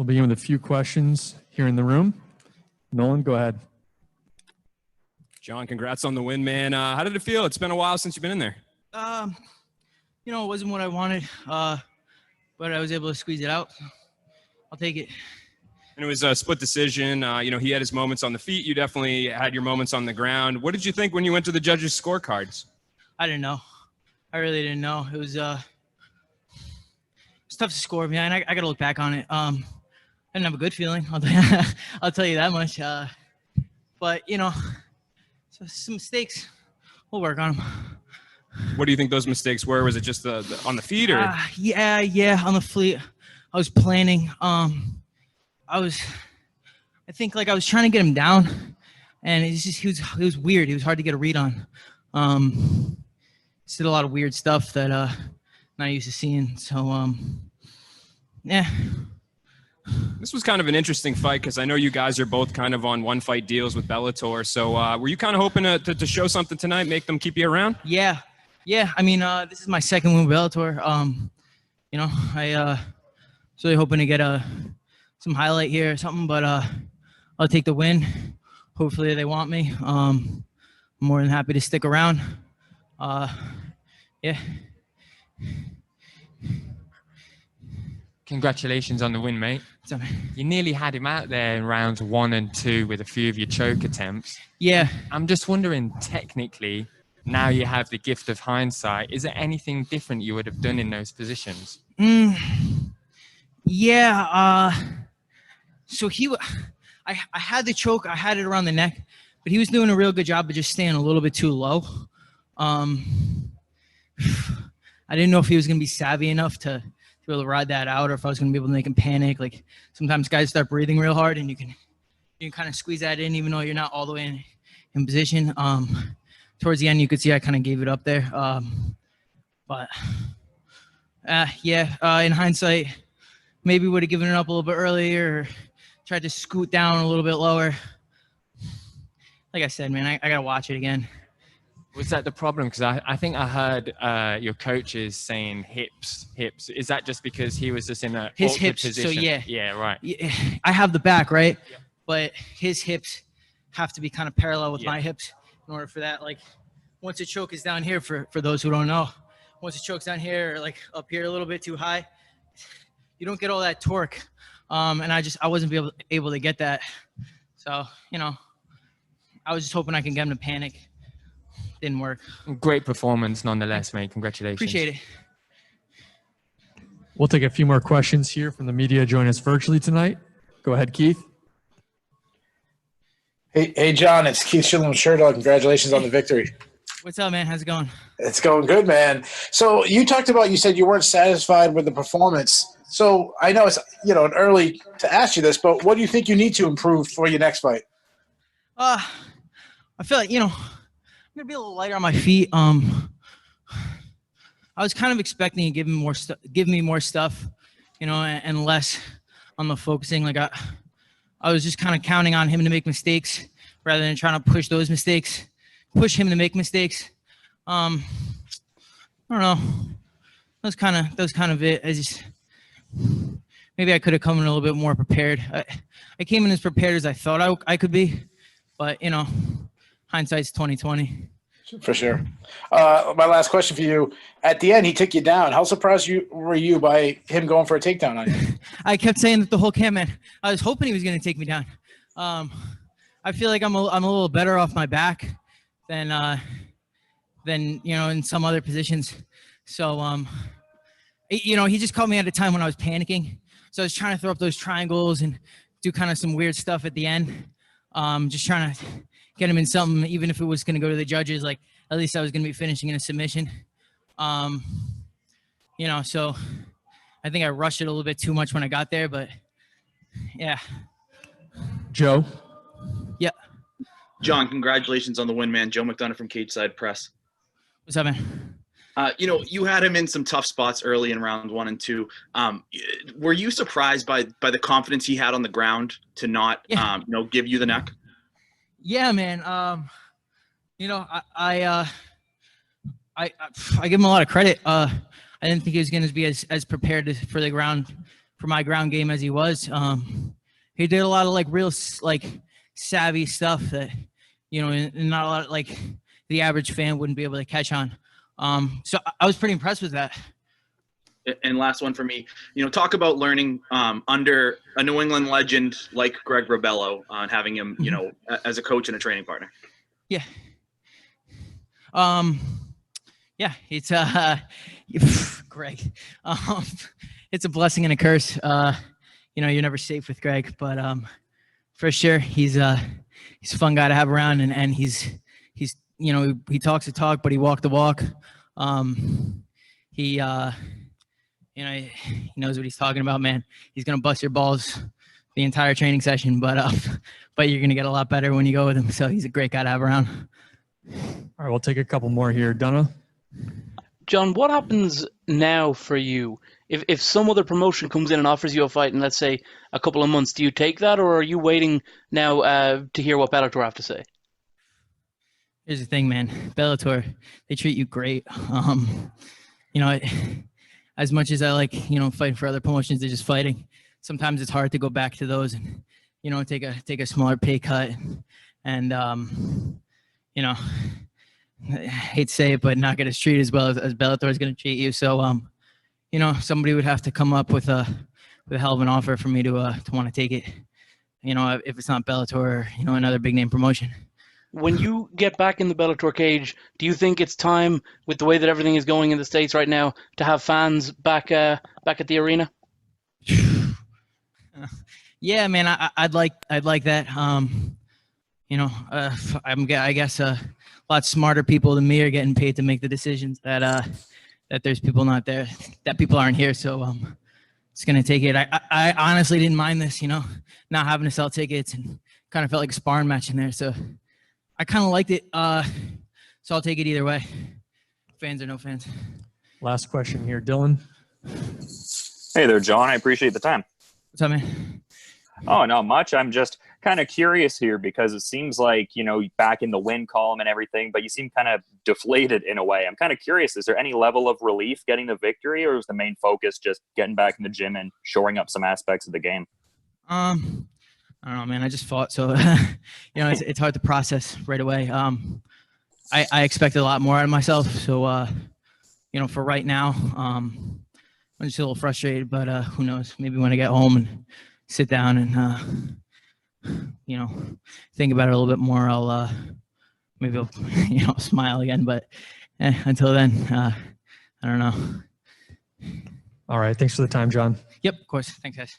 We'll begin with a few questions here in the room. Nolan, go ahead. John, congrats on the win, man. How did it feel? It's been a while since you've been in there. It wasn't what I wanted, but I was able to squeeze it out. I'll take it. And it was a split decision. He had his moments on the feet. You definitely had your moments on the ground. What did you think when you went to the judges' scorecards? I didn't know. I really didn't know. It was tough to score, man. I got to look back on it. I didn't have a good feeling. I'll tell you that much. But, so some mistakes. We'll work on them. What do you think those mistakes were? Was it just on the feet or? Yeah, on the fleet. I was planning. I think I was trying to get him down, and he was weird. He was hard to get a read on. Just did a lot of weird stuff that not used to seeing. So yeah. This was kind of an interesting fight because I know you guys are both kind of on one fight deals with Bellator. So were you kind of hoping to show something tonight, make them keep you around? Yeah. I mean, this is my second win with Bellator. I was really hoping to get some highlight here or something, but I'll take the win. Hopefully they want me. I'm more than happy to stick around. Yeah. Congratulations on the win, mate. You nearly had him out there in rounds 1 and 2 with a few of your choke attempts. Yeah. I'm just wondering, technically, now you have the gift of hindsight, is there anything different you would have done in those positions? Yeah. So I had the choke. I had it around the neck, but he was doing a real good job of just staying a little bit too low. I didn't know if he was going to be savvy enough to be able to ride that out, or if I was going to be able to make him panic. Like sometimes guys start breathing real hard, and you can kind of squeeze that in, even though you're not all the way in position. Towards the end, you could see I kind of gave it up there. In hindsight, maybe would have given it up a little bit earlier, or tried to scoot down a little bit lower. Like I said, man, I got to watch it again. Was that the problem? Because I think I heard your coaches saying hips. Is that just because he was just in a his awkward hips? position? So yeah. Yeah, right. I have the back, right? Yeah. But his hips have to be kind of parallel with my hips in order for that. Like once a choke is down here, for those who don't know, once a choke's down here, or like up here a little bit too high, you don't get all that torque. And I wasn't able to get that. So, I was just hoping I can get him to panic. Didn't work. Great performance nonetheless, mate. Congratulations. Appreciate it. We'll take a few more questions here from the media joining us virtually tonight. Go ahead, Keith. Hey, John, it's Keith Schilling with Sherdog. Congratulations on the victory. What's up, man? How's it going? It's going good, man. So you said you weren't satisfied with the performance. So I know it's, early to ask you this, but what do you think you need to improve for your next fight? I feel like, I'm going to be a little lighter on my feet. I was kind of expecting to give me more stuff, and less on the focusing. Like I was just kind of counting on him to make mistakes rather than trying to push him to make mistakes. I don't know. That was kind of it. Maybe I could have come in a little bit more prepared. I came in as prepared as I thought I could be, but hindsight's 20/20. For sure. My last question for you: at the end, he took you down. How surprised were you by him going for a takedown on you? I kept saying that the whole camp, man. I was hoping he was going to take me down. I feel like I'm a little better off my back than in some other positions. So he just caught me at a time when I was panicking. So I was trying to throw up those triangles and do kind of some weird stuff at the end. Just trying to get him in something, even if it was going to go to the judges. Like at least I was going to be finishing in a submission. So I think I rushed it a little bit too much when I got there, but yeah. Joe. Yeah. John, congratulations on the win, man. Joe McDonough from Cage Side Press. What's up, man? You had him in some tough spots early in round 1 and 2. Were you surprised by the confidence he had on the ground to not, give you the neck? Yeah, man. I give him a lot of credit. I didn't think he was going to be as prepared for the ground for my ground game as he was. He did a lot of like real like savvy stuff that, you know, and not a lot of, like the average fan wouldn't be able to catch on. So I was pretty impressed with that. And last one for me, you know, talk about learning under a New England legend like Greg Rebello and having him, you know, as a coach and a training partner. Yeah. Yeah, it's Greg. It's a blessing and a curse. You know, you're never safe with Greg, but for sure he's a fun guy to have around, and he's you know, he talks the talk, but he walked the walk. He you know, he knows what he's talking about, man. He's gonna bust your balls the entire training session, but you're gonna get a lot better when you go with him. So he's a great guy to have around. All right, we'll take a couple more here. Douma? John, what happens now for you if some other promotion comes in and offers you a fight in, let's say, a couple of months? Do you take that, or are you waiting now to hear what Bellator have to say? Here's the thing, man. Bellator, they treat you great. You know, as much as I like, you know, fighting for other promotions, they're just fighting. Sometimes it's hard to go back to those and, you know, take a smaller pay cut and you know, I hate to say it, but not get us treated as well as Bellator is going to treat you. So, you know, somebody would have to come up with a hell of an offer for me to want to take it. You know, if it's not Bellator or, you know, another big name promotion. When you get back in the Bellator cage, do you think it's time, with the way that everything is going in the States right now, to have fans back at the arena? Yeah, man, I'd like that. You know, I guess a lot smarter people than me are getting paid to make the decisions that there's people not there, that people aren't here. So it's gonna take it. I honestly didn't mind this, you know, not having to sell tickets, and kind of felt like a sparring match in there. So I kind of liked it. So I'll take it either way. Fans or no fans. Last question here, Dylan. Hey there, John. I appreciate the time. What's up, man? Oh, not much. I'm just kind of curious here because it seems like, you know, back in the win column and everything, but you seem kind of deflated in a way. I'm kind of curious, is there any level of relief getting the victory, or is the main focus just getting back in the gym and shoring up some aspects of the game? I don't know, man. I just fought, so you know, it's hard to process right away. I expected a lot more out of myself, so you know, for right now, I'm just a little frustrated. But who knows? Maybe when I get home and sit down and you know, think about it a little bit more, I'll maybe I'll, you know, smile again. But until then, I don't know. All right, thanks for the time, John. Yep, of course. Thanks, guys.